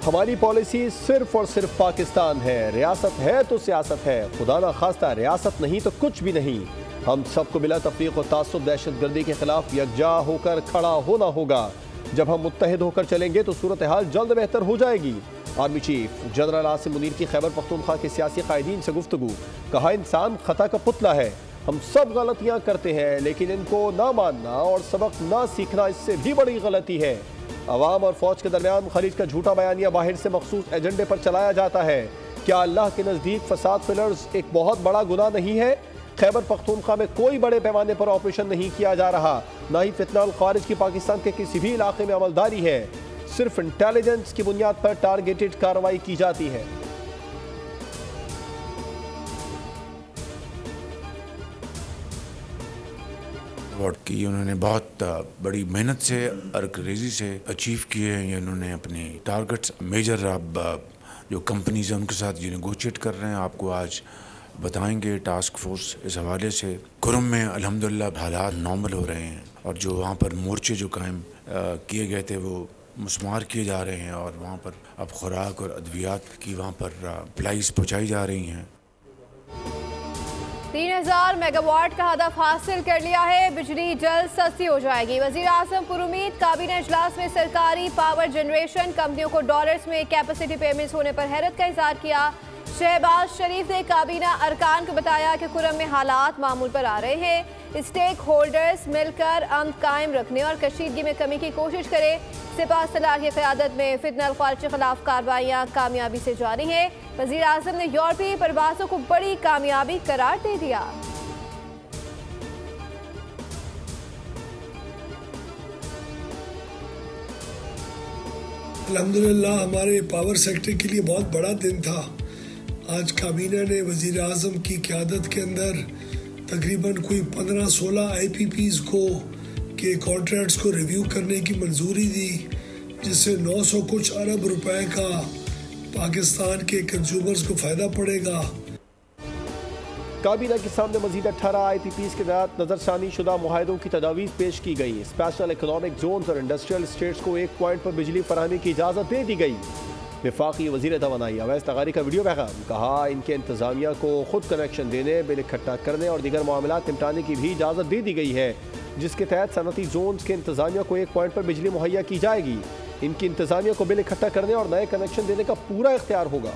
हमारी पॉलिसी सिर्फ और सिर्फ पाकिस्तान है। रियासत है तो सियासत है, खुदा ना खास्ता रियासत नहीं तो कुछ भी नहीं। हम सबको बिला तफरीक और तासुब दहशतगर्दी के खिलाफ यकजा होकर खड़ा होना होगा। जब हम मुत्तहिद होकर चलेंगे तो सूरत हाल जल्द बेहतर हो जाएगी। Army chief general Asim Munir की खैबर पख्तूनख्वा के सियासी कायदीन से गुफ्तगू। कहा, इंसान खता का पुतला है, हम सब गलतियां करते हैं, लेकिन इनको ना मानना और सबक ना सीखना इससे भी बड़ी गलती है। अवाम और फौज के दरमियान खलीज का झूठा बयानिया बाहर से मखसूस एजेंडे पर चलाया जाता है। क्या अल्लाह के नज़दीक फसाद फिलर्स एक बहुत बड़ा गुनाह नहीं है? खैबर पख्तूनख्वा में कोई बड़े पैमाने पर ऑपरेशन नहीं किया जा रहा, ना ही फितना अल खारिज की पाकिस्तान के किसी भी इलाके में अमलदारी है। सिर्फ इंटेलिजेंस की बुनियाद पर टारगेटेड कार्रवाई की जाती है। की उन्होंने बहुत बड़ी मेहनत से अर्करेजी से अचीव किए हैं। इन्होंने अपने टारगेट्स मेजर अब जो कंपनीज हैं उनके साथ ये नेगोशिएट कर रहे हैं। आपको आज बताएंगे टास्क फोर्स इस हवाले से। कुरम में अल्हम्दुलिल्लाह हालात नॉर्मल हो रहे हैं और जो वहाँ पर मोर्चे जो कायम किए गए थे वो मुस्मार किए जा रहे हैं और वहाँ पर अब खुराक और अद्वियात की वहाँ पर अप्लाईज पहुँचाई जा रही हैं। 3000 मेगावाट का हदफ हासिल कर लिया है, बिजली जल्द सस्ती हो जाएगी। वजीर आजम पुरुमीद काबीना इजलास में सरकारी पावर जनरेशन कंपनियों को डॉलर्स में कैपेसिटी पेमेंट्स होने पर हैरत का इजहार किया। शहबाज शरीफ ने काबीना अरकान को बताया कि कुरम में हालात मामूल पर आ रहे हैं। स्टेक होल्डर्स मिलकर अमन कायम रखने और कशीदगी में कमी की कोशिश करें। सिपाह सलार की क़यादत में फितना अल खारिज के खिलाफ कार्रवाइयाँ कामयाबी से जारी हैं। वज़ीर आज़म ने यूरोपीय परवाज़ों को बड़ी कामयाबी करार दे दिया। अल्हम्दुलिल्लाह हमारे पावर सेक्टर के लिए बहुत बड़ा दिन था। आज काबीना ने वज़ीर आज़म की क़यादत के अंदर तकरीबन कोई 15-16 IPPs को के कॉन्ट्रैक्ट्स को रिव्यू करने की मंजूरी दी, जिससे 900 कुछ अरब रुपए का पाकिस्तान के कंज्यूमर्स को फ़ायदा पड़ेगा। काबीना के सामने मजीद 18 IPPs के तहत नजरसानी शुदा मुआहदों की तजावीज़ पेश की गई। स्पेशल इकनॉमिक जोन्स और इंडस्ट्रियल स्टेट्स को एक पॉइंट पर बिजली फराहमी की इजाज़त दे दी गई। वफाकी वज़ीर तवानाई अवैस तगारी का वीडियो पैगाम। कहा, इनके इंतज़ामिया को खुद कनेक्शन देने, बिल इकट्ठा करने और दीगर मामलात निपटाने की भी इजाज़त दे दी गई है, जिसके तहत सनती जोन्स के इंतज़ामिया को एक पॉइंट पर बिजली मुहैया की जाएगी। इनकी इंतज़ामिया को बिल इकट्ठा करने और नए कनेक्शन देने का पूरा इख्तियार होगा।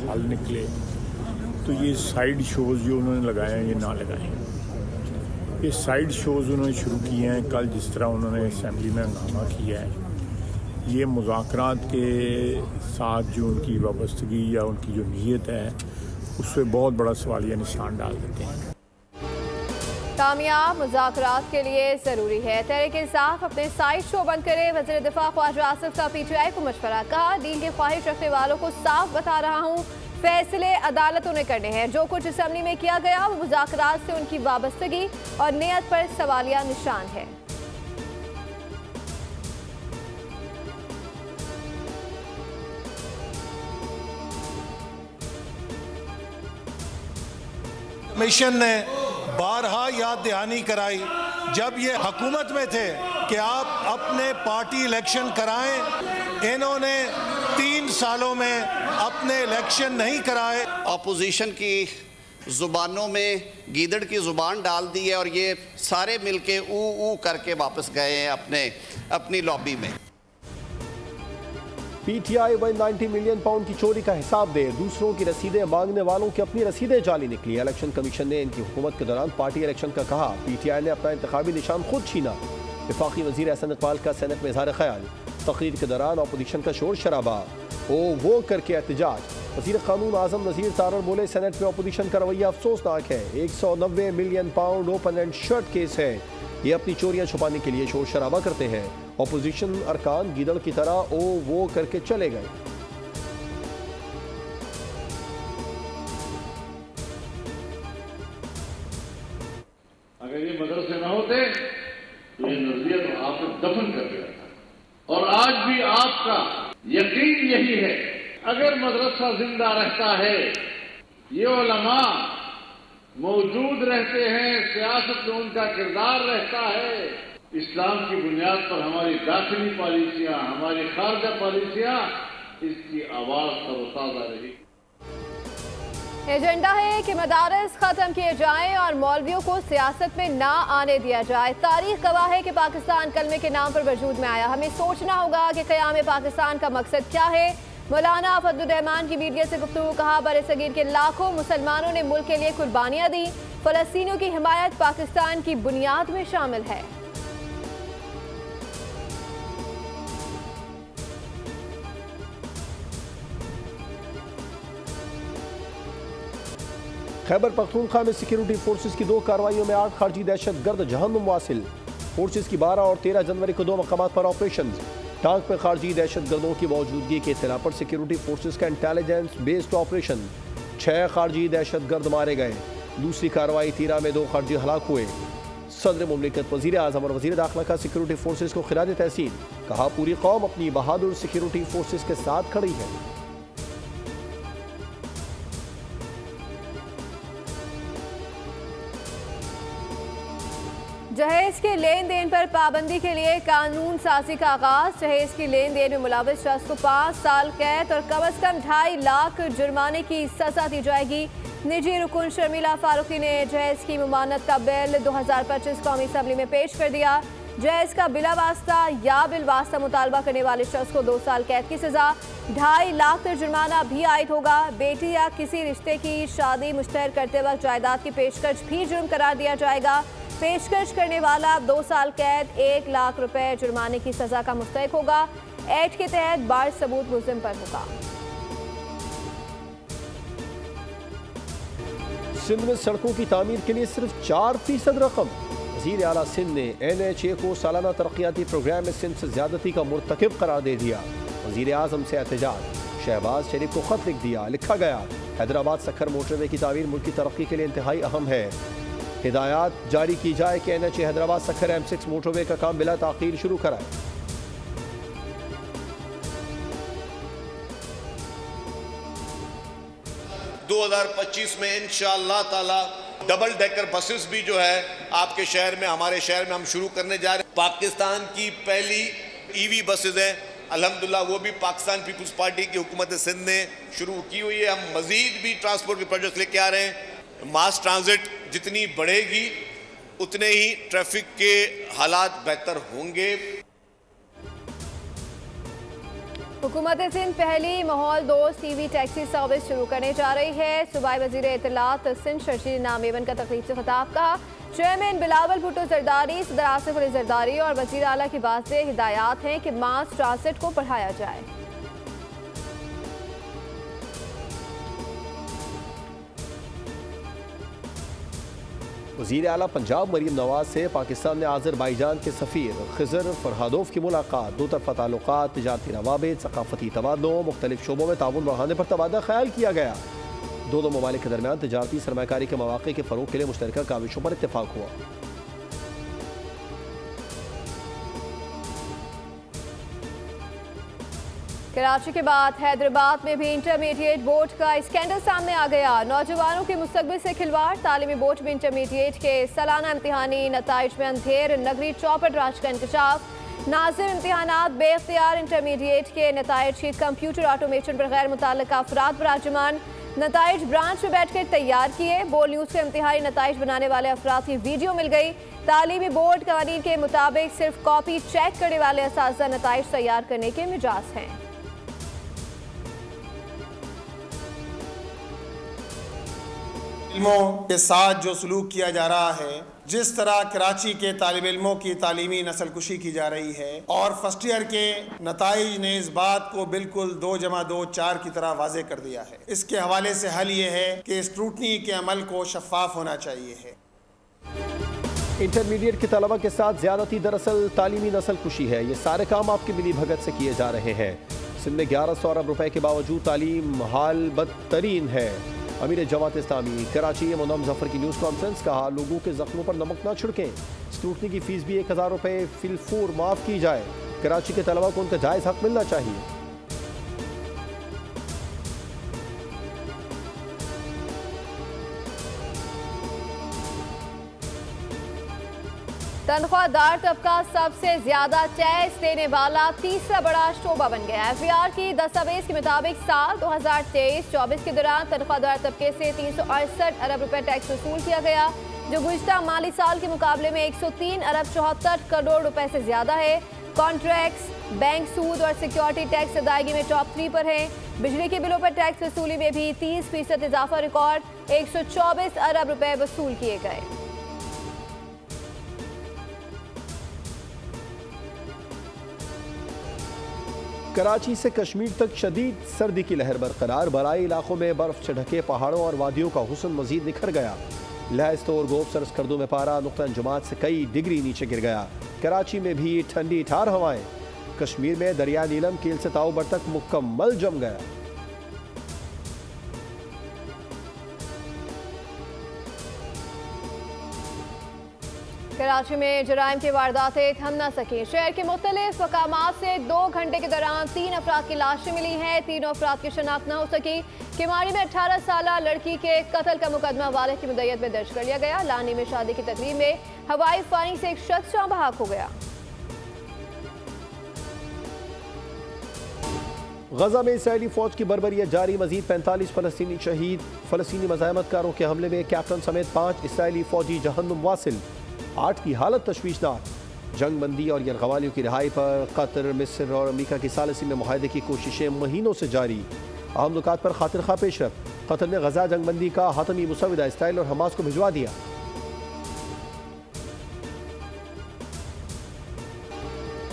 हल निकले तो ये साइड शोज़ जो उन्होंने लगाए हैं ये ना लगाएं। ये साइड शोज़ उन्होंने शुरू किए हैं। कल जिस तरह उन्होंने असेंबली में हंगामा किया है, ये मुज़ाकरात के साथ जो उनकी वाबस्तगी या उनकी जो नीयत है उस पर बहुत बड़ा सवालिया निशान डाल देते हैं। कामयाब मुज़ाकरात के लिए ज़रूरी है तहरीक इंसाफ अपने साइड शो बंद करे। वज़ीर दिफा ख्वाजा आसिफ का PTI को मशवरा। कहा, डील की ख्वाहिश रखने वालों को साफ बता रहा हूँ, फैसले अदालतों ने करने हैं। जो कुछ असेंबली में किया गया वो मुज़ाकरात से उनकी वाबस्तगी और नियत पर सवालिया निशान है। कमीशन ने बारहा याद दहानी कराई जब ये हुकूमत में थे कि आप अपने पार्टी इलेक्शन कराएं। इन्होंने 3 सालों में अपने इलेक्शन नहीं कराए। अपोजिशन की ज़ुबानों में गीदड़ की ज़ुबान डाल दी है और ये सारे मिलके ऊ करके वापस गए हैं अपनी लॉबी में। PTI 190 मिलियन पाउंड की चोरी का हिसाब दे। दूसरों की रसीदें मांगने वालों की अपनी रसीदें जाली निकली। इलेक्शन कमीशन ने इनकी हुकूमत के दौरान पार्टी इलेक्शन का कहा। PTI ने अपना इंतखाबी निशान खुद छीना। वफाकी वजीर एहसन इकबाल का सेनेट में इजहार ख्याल। तकरीर के दौरान अपोजिशन का शोर शराबा, वो करके एहतजाज। वज़ीर कानून आज़म नज़ीर तारर बोले, सेनेट में अपोजिशन का रवैया अफसोसनाक है। 190 million pound open and shut case है। ये अपनी चोरियां छुपाने के लिए शोर शराबा करते हैं। अपोजिशन अरकान गीदड़ की तरह वो करके चले गए। अगर ये मदरसे न होते तो ये नजरिया तो आपने दफन कर दिया था। और आज भी आपका यकीन यही है, अगर मदरसा जिंदा रहता है, ये उलमा मौजूद रहते हैं, सियासत में उनका किरदार रहता है। इस्लाम की बुनियाद पर हमारी दाखिली पॉलिसियां, हमारी खारजा पॉलिसियां, इसकी आवाज तरोताजा रही। एजेंडा है कि मदारस खत्म किए जाएं और मौलवियों को सियासत में ना आने दिया जाए। तारीख गवाह है कि पाकिस्तान कलमे के नाम पर वजूद में आया। हमें सोचना होगा कि क़याम पाकिस्तान का मकसद क्या है। मौलाना फजलुर रहमान की मीडिया से गुफ्तगू कहा, बरसगीर के लाखों मुसलमानों ने मुल्क के लिए कुर्बानियां दी। फलस्तीनियों की हिमायत पाकिस्तान की बुनियाद में शामिल है। खैबर पख्तूनख्वा में सिक्योरिटी फोर्सेस की 2 कार्रवाइयों में 8 खारजी दहशतगर्द जहन्नुम वासिल। फोर्सेस की 12 और 13 जनवरी को 2 मकामात पर ऑपरेशन। टांग में खारजी दहशतगर्दों की मौजूदगी के इत्तला पर सिक्योरिटी फोर्सेस का इंटेलिजेंस बेस्ड ऑपरेशन। 6 खारजी दहशतगर्द मारे गए। दूसरी कार्रवाई तीरा में 2 खारजी हलाक हुए। सदर मुमलिकत, वजीर आजम और वजीर दाखिला का सिक्योरिटी फोर्सेस को खिराज तहसीन। कहा, पूरी कौम अपनी बहादुर सिक्योरिटी फोर्सेस के साथ खड़ी है। जहेज के लेन देन पर पाबंदी के लिए कानून साजी का आगाज। जहेज की लेन देन में मुलविस शख्स को 5 साल कैद और कम अज कम 2.5 लाख जुर्माने की सजा दी जाएगी। निजी रुकन शर्मिला फारूकी ने जहेज की ममानत का बिल 2025 कौमी असम्बली में पेश कर दिया। जहेज का बिला वास्ता या बिल वास्ता मुतालबा करने वाले शख्स को 2 साल कैद की सजा, 2.5 लाख तक जुर्माना भी आयद होगा। बेटी या किसी रिश्ते की शादी मुश्तहर करते वक्त जायदाद की पेशकश भी जुर्म करार दिया जाएगा। पेशकश करने वाला 2 साल कैद, 1 लाख रुपए जुर्माने की सजा का मुस्तहिक होगा। एक्ट के तहत बार सबूत मुल्जिम पर होगा। सिंध में सड़कों की तामीर के लिए सिर्फ 4% रकम। वज़ीर आला सिंध ने NHA को सालाना तरक्याती प्रोग्राम में सिंध से ज्यादती का मुर्तकिब करार दे दिया। वज़ीर आज़म से एहतजाज। शहबाज शरीफ को खत लिख दिया। लिखा गया, हैदराबाद सखर मोटरवे की तामीर मुल्क की तरक्की के लिए इंतहाई अहम है। हिदायत जारी की जाए कि NHA Hyderabad Sukkur M6 motorway का काम बिला ताखीर शुरू कराए। (2025) में इंशाअल्लाह ताला डबल डेकर बसेस भी जो है आपके शहर में, हमारे शहर में हम शुरू करने जा रहे हैं। पाकिस्तान की पहली EV बसेस हैं अल्हम्दुलिल्लाह, वो भी पाकिस्तान पीपल्स पार्टी की हुकूमत सिंध ने शुरू की हुई है। हम मजीद भी ट्रांसपोर्ट के प्रोजेक्ट लेके आ रहे हैं। मास ट्रांजिट जितनी बढ़ेगी उतने ही ट्रैफिक के हालात बेहतर होंगे। हुकूमत सिंध पहली माहौल दोस्त EV टैक्सी सर्विस शुरू करने जा रही है। सूबाई वजीर इत्तलात सिंध शर्जील नामेवन का तकरीब से खिताब कहा, चेयरमैन बिलावल भुट्टो जरदारी, सदर आसिफ अली जरदारी और वजीर आला की वाज़ेह हिदायत हैं कि मास ट्रांजिट को बढ़ाया जाए। वज़ीर आला पंजाब मरीम नवाज से पाकिस्तान में आज़रबाईजान के सफ़ीर खिज़र फरहादोव की मुलाकात। 2 तरफ़ा ताल्लुकात, तिजारती रवाबित, सकाफती तबादलों, मुख्तलिफ शोबों में ताउन बढ़ाने पर तबादला ख्याल किया गया। दोनों ममालिक के दरमियान तिजारती सरमायाकारी के मौक़े के फ़रोग़ के लिए मुश्तरका काविशों पर इत्तेफाक हुआ। कराची के बाद हैदराबाद में भी इंटरमीडिएट बोर्ड का स्कैंडल सामने आ गया। नौजवानों के मुस्तकबिल से खिलवाड़। तालीमी बोर्ड में इंटरमीडिएट के सालाना इम्तिहानी नताइज में अंधेर, नगरी चौपट राज का इंकशाफ। नाज़िम इम्तिहानात बेख्तियार। इंटरमीडिएट के नताइज शीट कंप्यूटर ऑटोमेशन पर गैर मुताल्लिका अफराद बराजमान। नताइज ब्रांच में बैठकर तैयार किए। बोल न्यूज़ के इम्तिहानी नताइज बनाने वाले अफराद की वीडियो मिल गई। तालीमी बोर्ड कवानीन के मुताबिक सिर्फ कॉपी चेक करने वाले असातिज़ा नताइज तैयार करने के मिजाज हैं। इल्मों के साथ जो सलूक किया जा रहा है, जिस तरह कराची के तालिब इल्मों की तालीमी नस्लकुशी की जा रही है और फर्स्ट ईयर के नताइज ने इस बात को बिल्कुल 2 + 2 4 की तरह वाजे कर दिया है। इसके हवाले से हल ये है कि स्क्रूटनी के अमल को शफाफ होना चाहिए है। इंटरमीडिएट के तलबा के साथ ज्यादती दरअसल तालीमी नस्लकुशी है। ये सारे काम आपकी मिली भगत से किए जा रहे हैं। सिंध में 1100 अरब रुपए के बावजूद तालीम हाल बदतरीन है। अमीर जमात इस्लामी कराची मुनम जफर की न्यूज़ कॉन्फ्रेंस। कहा, लोगों के जख्मों पर नमक ना छिड़कें। स्क्रूटनी की फीस भी 1000 रुपये फिलफूर माफ़ की जाए। कराची के तलबा को उनका जायज़ हक मिलना चाहिए। तनख्वाहदार तबका सबसे ज्यादा टैक्स देने वाला तीसरा बड़ा शोबा बन गया है। FBR की दस्तावेज के मुताबिक साल 2023-24 के दौरान तनख्वाहदार तबके से 368 अरब रुपए टैक्स वसूल किया गया, जो गुज़िश्ता माली साल के मुकाबले में 103 अरब 74 करोड़ रुपए से ज्यादा है। कॉन्ट्रैक्ट्स, बैंक सूद और सिक्योरिटी टैक्स अदायगी में टॉप 3 पर हैं। बिजली के बिलों पर टैक्स वसूली में भी 30% इजाफा रिकॉर्ड, 124 अरब रुपए वसूल किए गए। कराची से कश्मीर तक शदीद सर्दी की लहर बरकरार। बराई इलाकों में बर्फ से ढके पहाड़ों और वादियों का हुस्न मजीद निखर गया। लहस्तोर गोबसर स्कर्दू में पारा नुक्ता अंजुमात से कई डिग्री नीचे गिर गया। कराची में भी ठंडी ठार हवाएं। कश्मीर में दरिया नीलम कील से ताऊबर तक मुकम्मल जम गया। कराची में जराइम की वारदातें थम न सकी। शहर के मुख्तलिफ मकामात से 2 घंटे के दौरान 3 अफराद की लाशें मिली हैं। तीनों अफराद की शनाख्त न हो सकी। किमाड़ी में 18 साल लड़की के कत्ल का मुकदमा वालिद की मुद्दत में दर्ज कर लिया गया। लानी में शादी की तकरीब में हवाई फायरिंग से एक शख्स जाँ बहक हो गया। गजा में इसराइली फौज की बर्बरियत जारी। मजीद 45 फलस्तीनी शहीद। फलस्तीनी मज़ाहमतकारों के हमले में कैप्टन समेत 5 इसराइली फौजी जहन्नुम वासिल। 8 की हालत तशवीशनाक। जंग बंदी और यरगवालियों की रिहाई पर कतर, मिस्र और अमेरिका की सालिसी में मुआहदे की कोशिशें महीनों से जारी। अहम नुकात पर खातिर खा पेशरफ। कतर ने गजा जंग बंदी का हतमी मुसविदा इसराइल और हमास को भिजवा दिया।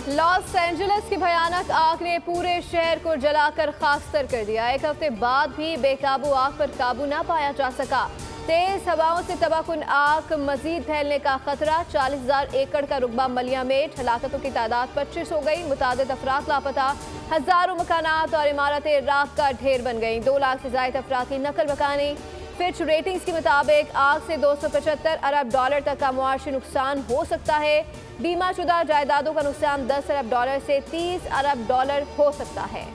लॉस एंजलिस की भयानक आग ने पूरे शहर को जलाकर खाकतर कर दिया। 1 हफ्ते बाद भी बेकाबू आग पर काबू न पाया जा सका। तेज हवाओं से तबाहकुन आग मजीद फैलने का खतरा। 40,000 एकड़ का रुकबा मलियामेट। हलाकतों की तादाद 25 हो गई। मुतादिद अफराद लापता। हजारों मकानात और इमारतें राख का ढेर बन गईं। 2 लाख से ज्यादा अफराद की नकल मकानी। फिच रेटिंग्स के मुताबिक आग से $275 अरब तक का मुआशी नुकसान हो सकता है। बीमा शुदा जायदादों का नुकसान $10 अरब से $30 अरब हो सकता है।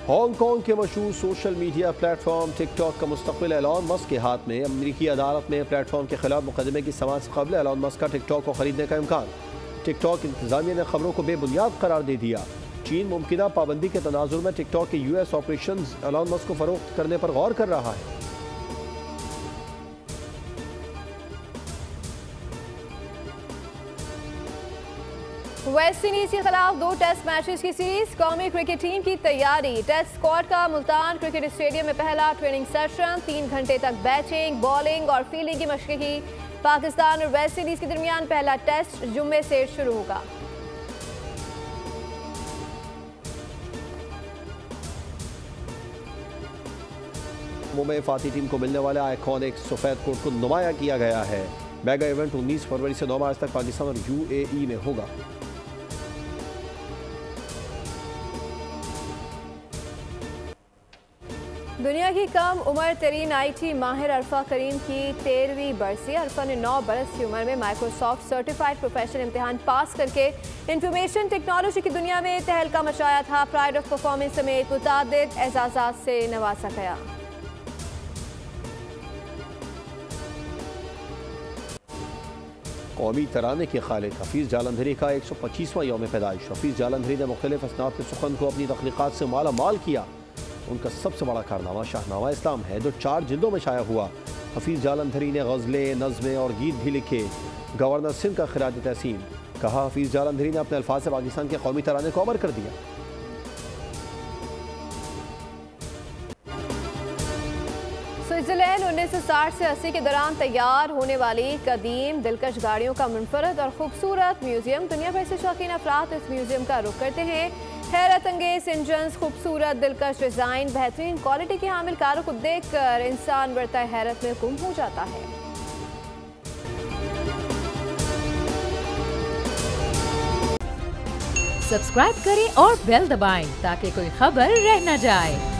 हांगकांग के मशहूर सोशल मीडिया प्लेटफॉर्म टिकटॉक का मुस्तकबिल एलन मस्क के हाथ में। अमरीकी अदालत में प्लेटफॉर्म के खिलाफ मुकदमे की समाअत से कबल एलन मस्क का टिकटॉक को खरीदने का इम्कान। टिकटॉक इंतजामिया ने खबरों को बेबुनियाद करार दे दिया। चीन मुमकिना पाबंदी के तनाजुर में टिकटॉक के US ऑपरेशन एलन मस्क को फरोख्त करने पर गौर कर रहा है। वेस्ट इंडीज के खिलाफ 2 टेस्ट मैचेस की सीरीज। कौमी क्रिकेट टीम की तैयारी। टेस्ट स्क्वाड का मुल्तान क्रिकेट स्टेडियम में पहला ट्रेनिंग सेशन। 3 घंटे तक बैटिंग, बॉलिंग और फील्डिंग की मशक़ें की। पाकिस्तान और वेस्ट इंडीज के दरमियान पहला टेस्ट जुम्मे से शुरू होगा। मुंबई फाती टीम को मिलने वाले आइकॉनिक सफेद कोट को नुमाया किया गया है। मेगा इवेंट 19 फरवरी से 9 मार्च तक पाकिस्तान और UAE में होगा। दुनिया की कम उम्र तरीन IT माहिर अरफा करीम की 13वीं बरसी। अरफा ने 9 बरस की उम्र में माइक्रोसॉफ्ट सर्टिफाइड प्रोफेशनल इम्तिहान पास करके इंफॉर्मेशन टेक्नोलॉजी की दुनिया में तहलका मचाया था। प्राइड ऑफ परफॉर्मेंस समेत मुतादिद एजाज़ात से नवाजा गया। कौमी तराने के खालिक हफीज़ जालंधरी का 125वां यौम पैदाइश। हफीज़ जालंधरी ने मुख्तलिफ असनाफ के सुखन को अपनी तख्लीक़ात से माला माल किया। उनका सबसे बड़ा कारनामा शाहनामा इस्लाम है, जो 4 जिल्दों में शाया हुआ। हफीज़ जालंधरी ने गज़लें, नज़में और गीत भी लिखे। गवर्नर सिंध का खिराज तहसीन। कहा, हफीज़ जालंधरी ने अपने अल्फाज से पाकिस्तान के कौमी तराने को अमर कर दिया। स्विट्जरलैंड 1960 से 80 के दौरान तैयार होने वाली कदीम दिलकश गाड़ियों का मुनफरद और खूबसूरत म्यूजियम। दुनिया भर से शौकीन अफराद इस म्यूजियम का रुख करते हैं। हैरत अंगेज इंजन्स, खूबसूरत दिलकश डिजाइन, बेहतरीन क्वालिटी की हामिल कारों को देखकर इंसान बढ़ता हैरत में गुम हो जाता है। सब्सक्राइब करें और बेल दबाएं ताकि कोई खबर रह न जाए।